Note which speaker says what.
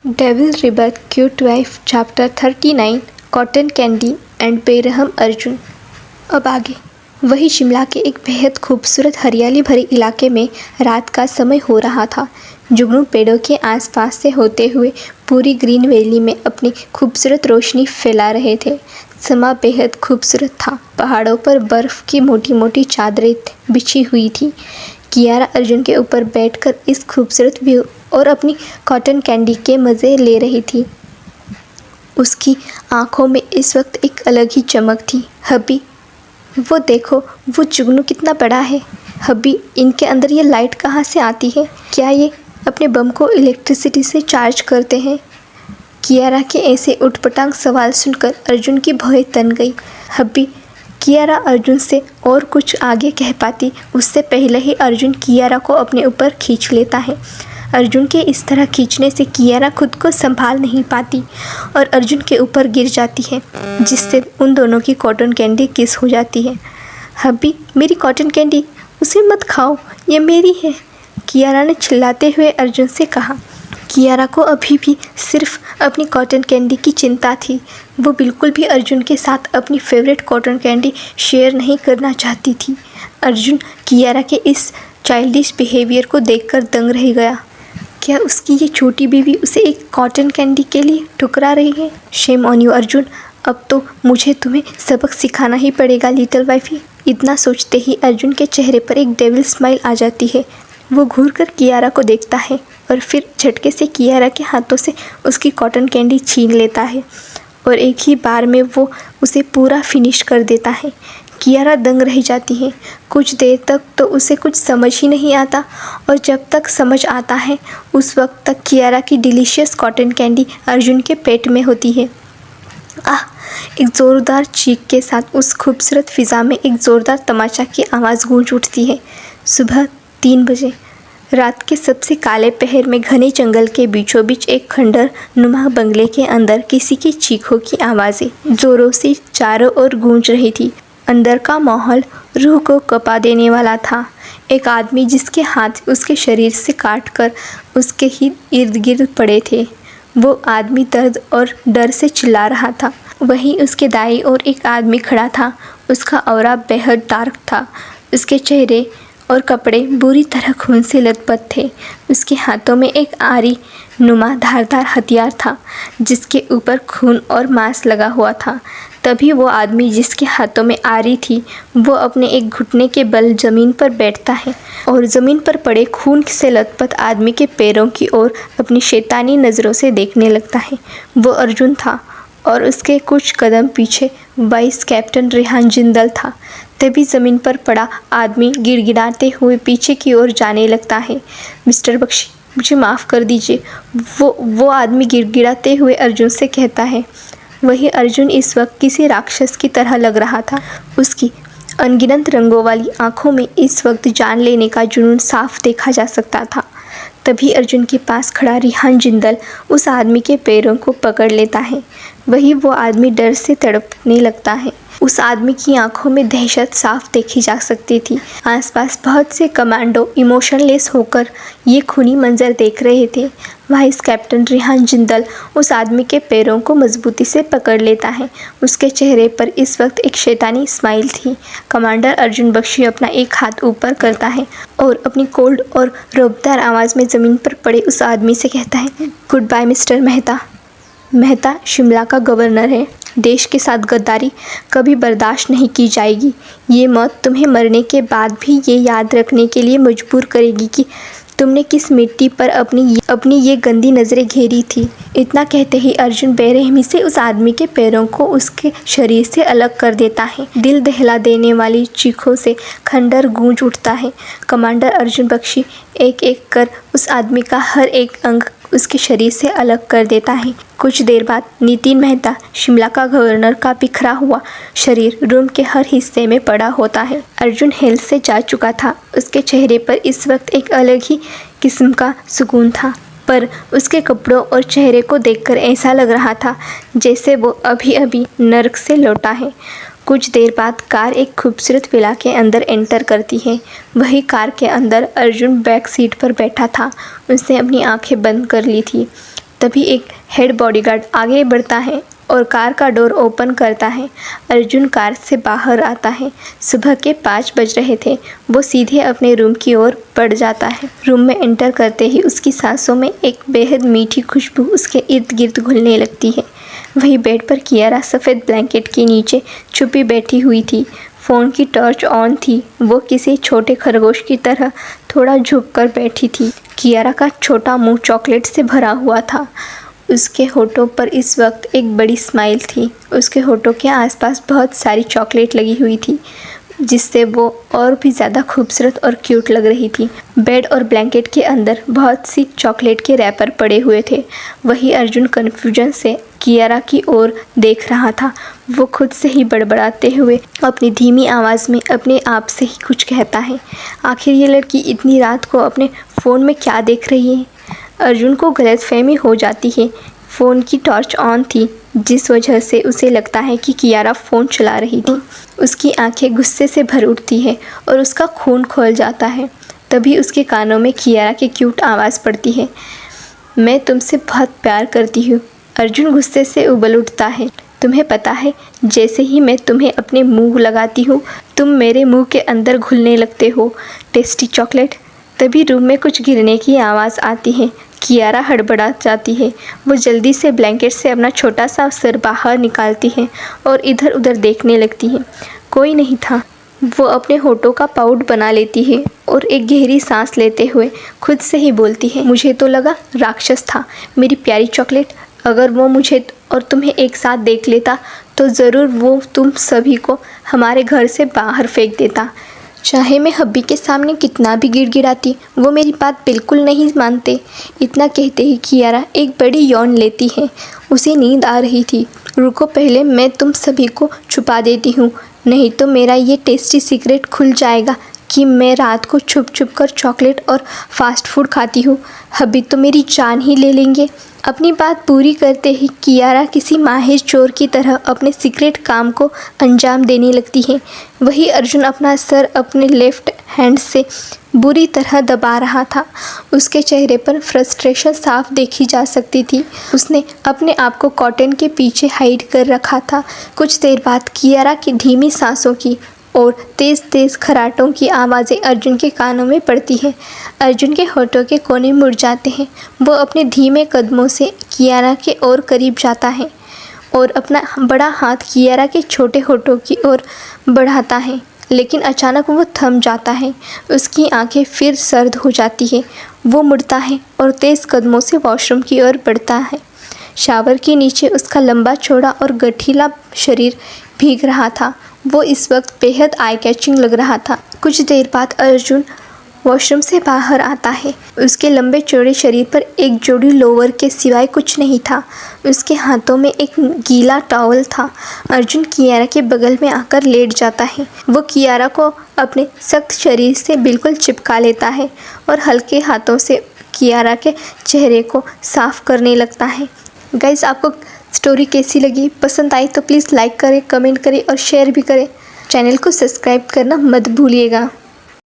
Speaker 1: Devil rebirth cute wife chapter 39 cotton candy and बेरहम अर्जुन। अब आगे। वही शिमला के एक बेहद खूबसूरत हरियाली भरे इलाके में रात का समय हो रहा था। जुगनू पेड़ों के आसपास से होते हुए पूरी ग्रीन वैली में अपनी खूबसूरत रोशनी फैला रहे थे। समा बेहद खूबसूरत था। पहाड़ों पर बर्फ़ की मोटी मोटी चादरें बिछी हुई थी। कियारा अर्जुन के ऊपर बैठकर इस खूबसूरत व्यू और अपनी कॉटन कैंडी के मज़े ले रही थी। उसकी आंखों में इस वक्त एक अलग ही चमक थी। हब्बी, वो देखो, वो जुगनू कितना बड़ा है। हब्बी, इनके अंदर ये लाइट कहाँ से आती है? क्या ये अपने बम को इलेक्ट्रिसिटी से चार्ज करते हैं? कियारा के ऐसे उटपटांग सवाल सुनकर अर्जुन की भौहें तन गई। हब्बी, कियारा अर्जुन से और कुछ आगे कह पाती उससे पहले ही अर्जुन कियारा को अपने ऊपर खींच लेता है। अर्जुन के इस तरह खींचने से कियारा खुद को संभाल नहीं पाती और अर्जुन के ऊपर गिर जाती है, जिससे उन दोनों की कॉटन कैंडी किस हो जाती है। हब्बी, मेरी कॉटन कैंडी, उसे मत खाओ, ये मेरी है, कियारा ने चिल्लाते हुए अर्जुन से कहा। कियारा को अभी भी सिर्फ अपनी कॉटन कैंडी की चिंता थी। वो बिल्कुल भी अर्जुन के साथ अपनी फेवरेट कॉटन कैंडी शेयर नहीं करना चाहती थी। अर्जुन कियारा के इस चाइल्डिश बिहेवियर को देखकर दंग रह गया। क्या उसकी ये छोटी बीवी उसे एक कॉटन कैंडी के लिए ठुकरा रही है? शेम ऑन यू अर्जुन, अब तो मुझे तुम्हें सबक सिखाना ही पड़ेगा लिटिल वाइफी। इतना सोचते ही अर्जुन के चेहरे पर एक डेविल स्माइल आ जाती है। वो घूरकर कियारा को देखता है और फिर झटके से कियारा के हाथों से उसकी कॉटन कैंडी छीन लेता है और एक ही बार में वो उसे पूरा फिनिश कर देता है। कियारा दंग रह जाती है। कुछ देर तक तो उसे कुछ समझ ही नहीं आता और जब तक समझ आता है उस वक्त तक कियारा की डिलीशियस कॉटन कैंडी अर्जुन के पेट में होती है। आह! एक ज़ोरदार चीख के साथ उस खूबसूरत फ़िज़ा में एक ज़ोरदार तमाचा की आवाज़ गूंज उठती है। सुबह 3 बजे रात के सबसे काले पहर में घने जंगल के बीचों बीच एक खंडर नुमा बंगले के अंदर किसी की चीखों की आवाज़ें ज़ोरों से चारों ओर गूंज रही थी। अंदर का माहौल रूह को कँपा देने वाला था। एक आदमी जिसके हाथ उसके शरीर से काटकर उसके ही इर्द गिर्द पड़े थे, वो आदमी दर्द और डर से चिल्ला रहा था। वहीं उसके दाईं ओर एक आदमी खड़ा था। उसका ऑरा बेहद डार्क था। उसके चेहरे और कपड़े बुरी तरह खून से लथपथ थे। उसके हाथों में एक आरी नुमा धारदार हथियार था जिसके ऊपर खून और मांस लगा हुआ था। तभी वो आदमी जिसके हाथों में आरी थी वो अपने एक घुटने के बल ज़मीन पर बैठता है और ज़मीन पर पड़े खून से लथपथ आदमी के पैरों की ओर अपनी शैतानी नज़रों से देखने लगता है। वो अर्जुन था और उसके कुछ कदम पीछे वाइस कैप्टन रेहान जिंदल था। तभी ज़मीन पर पड़ा आदमी गिड़गिड़ाते हुए पीछे की ओर जाने लगता है। मिस्टर बख्शी, मुझे माफ़ कर दीजिए, वो आदमी गिड़गिड़ाते हुए अर्जुन से कहता है। वही अर्जुन इस वक्त किसी राक्षस की तरह लग रहा था। उसकी अनगिनत रंगों वाली आँखों में इस वक्त जान लेने का जुनून साफ देखा जा सकता था। तभी अर्जुन के पास खड़ा रेहान जिंदल उस आदमी के पैरों को पकड़ लेता है। वही वो आदमी डर से तड़पने लगता है। उस आदमी की आंखों में दहशत साफ देखी जा सकती थी। आसपास बहुत से कमांडो इमोशनलेस होकर ये खूनी मंजर देख रहे थे। वाइस कैप्टन रेहान जिंदल उस आदमी के पैरों को मजबूती से पकड़ लेता है। उसके चेहरे पर इस वक्त एक शैतानी स्माइल थी। कमांडर अर्जुन बख्शी अपना एक हाथ ऊपर करता है और अपनी कोल्ड और रौबदार आवाज़ में ज़मीन पर पड़े उस आदमी से कहता है, goodbye mister Mehta. Mehta Shimla का गवर्नर है। देश के साथ गद्दारी कभी बर्दाश्त नहीं की जाएगी। ये मौत तुम्हें मरने के बाद भी ये याद रखने के लिए मजबूर करेगी कि तुमने किस मिट्टी पर अपनी ये गंदी नज़रें घेरी थी। इतना कहते ही अर्जुन बेरहमी से उस आदमी के पैरों को उसके शरीर से अलग कर देता है। दिल दहला देने वाली चीखों से खंडर गूंज उठता है। कमांडर अर्जुन बख्शी एक एक कर उस आदमी का हर एक अंग उसके शरीर से अलग कर देता है। कुछ देर बाद नितिन मेहता शिमला का गवर्नर का बिखरा हुआ शरीर रूम के हर हिस्से में पड़ा होता है। अर्जुन हेल्थ से जा चुका था। उसके चेहरे पर इस वक्त एक अलग ही किस्म का सुकून था, पर उसके कपड़ों और चेहरे को देखकर ऐसा लग रहा था जैसे वो अभी अभी नर्क से लौटा है। कुछ देर बाद कार एक खूबसूरत विला के अंदर एंटर करती है। वही कार के अंदर अर्जुन बैक सीट पर बैठा था। उसने अपनी आंखें बंद कर ली थी। तभी एक हेड बॉडीगार्ड आगे बढ़ता है और कार का डोर ओपन करता है। अर्जुन कार से बाहर आता है। सुबह के 5 बज रहे थे। वो सीधे अपने रूम की ओर बढ़ जाता है। रूम में एंटर करते ही उसकी सांसों में एक बेहद मीठी खुशबू उसके इर्द गिर्द घुलने लगती है। वही बेड पर कियारा सफ़ेद ब्लैंकेट के नीचे छुपी बैठी हुई थी। फ़ोन की टॉर्च ऑन थी। वो किसी छोटे खरगोश की तरह थोड़ा झुककर बैठी थी। कियारा का छोटा मुंह चॉकलेट से भरा हुआ था। उसके होठों पर इस वक्त एक बड़ी स्माइल थी। उसके होठों के आसपास बहुत सारी चॉकलेट लगी हुई थी, जिससे वो और भी ज़्यादा खूबसूरत और क्यूट लग रही थी। बेड और ब्लैंकेट के अंदर बहुत सी चॉकलेट के रैपर पड़े हुए थे। वही अर्जुन कन्फ्यूजन से कियारा की ओर देख रहा था। वो खुद से ही बड़बड़ाते हुए अपनी धीमी आवाज़ में अपने आप से ही कुछ कहता है। आखिर ये लड़की इतनी रात को अपने फ़ोन में क्या देख रही है? अर्जुन को गलतफहमी हो जाती है। फ़ोन की टॉर्च ऑन थी, जिस वजह से उसे लगता है कि कियारा फ़ोन चला रही थी। उसकी आंखें गुस्से से भर उठती है और उसका खून खौल जाता है। तभी उसके कानों में कियारा की क्यूट आवाज़ पड़ती है, मैं तुमसे बहुत प्यार करती हूँ। अर्जुन गुस्से से उबल उठता है। तुम्हें पता है, जैसे ही मैं तुम्हें अपने मुंह लगाती हूँ, तुम मेरे मुंह के अंदर घुलने लगते हो, टेस्टी चॉकलेट। तभी रूम में कुछ गिरने की आवाज़ आती है। कियारा हड़बड़ा जाती है। वो जल्दी से ब्लैंकेट से अपना छोटा सा सर बाहर निकालती है और इधर उधर देखने लगती है। कोई नहीं था। वो अपने होठों का पाउट बना लेती है और एक गहरी सांस लेते हुए खुद से ही बोलती है, मुझे तो लगा राक्षस था। मेरी प्यारी चॉकलेट, अगर वो मुझे और तुम्हें एक साथ देख लेता तो ज़रूर वो तुम सभी को हमारे घर से बाहर फेंक देता। चाहे मैं हब्बी के सामने कितना भी गिड़गिड़ाती, वो मेरी बात बिल्कुल नहीं मानते। इतना कहते ही कियारा एक बड़ी यौन लेती है। उसे नींद आ रही थी। रुको, पहले मैं तुम सभी को छुपा देती हूँ, नहीं तो मेरा ये टेस्टी सीक्रेट खुल जाएगा कि मैं रात को छुप छुप कर चॉकलेट और फास्ट फूड खाती हूँ। हब्बी तो मेरी जान ही ले लेंगे। अपनी बात पूरी करते ही कियारा किसी माहिर चोर की तरह अपने सीक्रेट काम को अंजाम देने लगती है। वही अर्जुन अपना सर अपने लेफ्ट हैंड से बुरी तरह दबा रहा था। उसके चेहरे पर फ्रस्ट्रेशन साफ देखी जा सकती थी। उसने अपने आप को कॉटन के पीछे हाइड कर रखा था। कुछ देर बाद कियारा की धीमी सांसों की और तेज़ तेज़ खराटों की आवाज़ें अर्जुन के कानों में पड़ती हैं। अर्जुन के होठों के कोने मुड़ जाते हैं। वो अपने धीमे कदमों से कियारा के और करीब जाता है और अपना बड़ा हाथ कियारा के छोटे होठों की ओर बढ़ाता है, लेकिन अचानक वो थम जाता है। उसकी आंखें फिर सर्द हो जाती है। वो मुड़ता है और तेज़ कदमों से वॉशरूम की ओर बढ़ता है। शावर के नीचे उसका लंबा चौड़ा और गठीला शरीर भीग रहा था। वो इस वक्त बेहद आई कैचिंग लग रहा था। कुछ देर बाद अर्जुन वॉशरूम से बाहर आता है। उसके लंबे चौड़े शरीर पर एक जोड़ी लोअर के सिवाय कुछ नहीं था। उसके हाथों में एक गीला टॉवल था। अर्जुन कियारा के बगल में आकर लेट जाता है। वो कियारा को अपने सख्त शरीर से बिल्कुल चिपका लेता है और हल्के हाथों से कियारा के चेहरे को साफ करने लगता है। गाइस, आपको स्टोरी कैसी लगी? पसंद आई तो प्लीज़ लाइक करें, कमेंट करें और शेयर भी करें। चैनल को सब्सक्राइब करना मत भूलिएगा।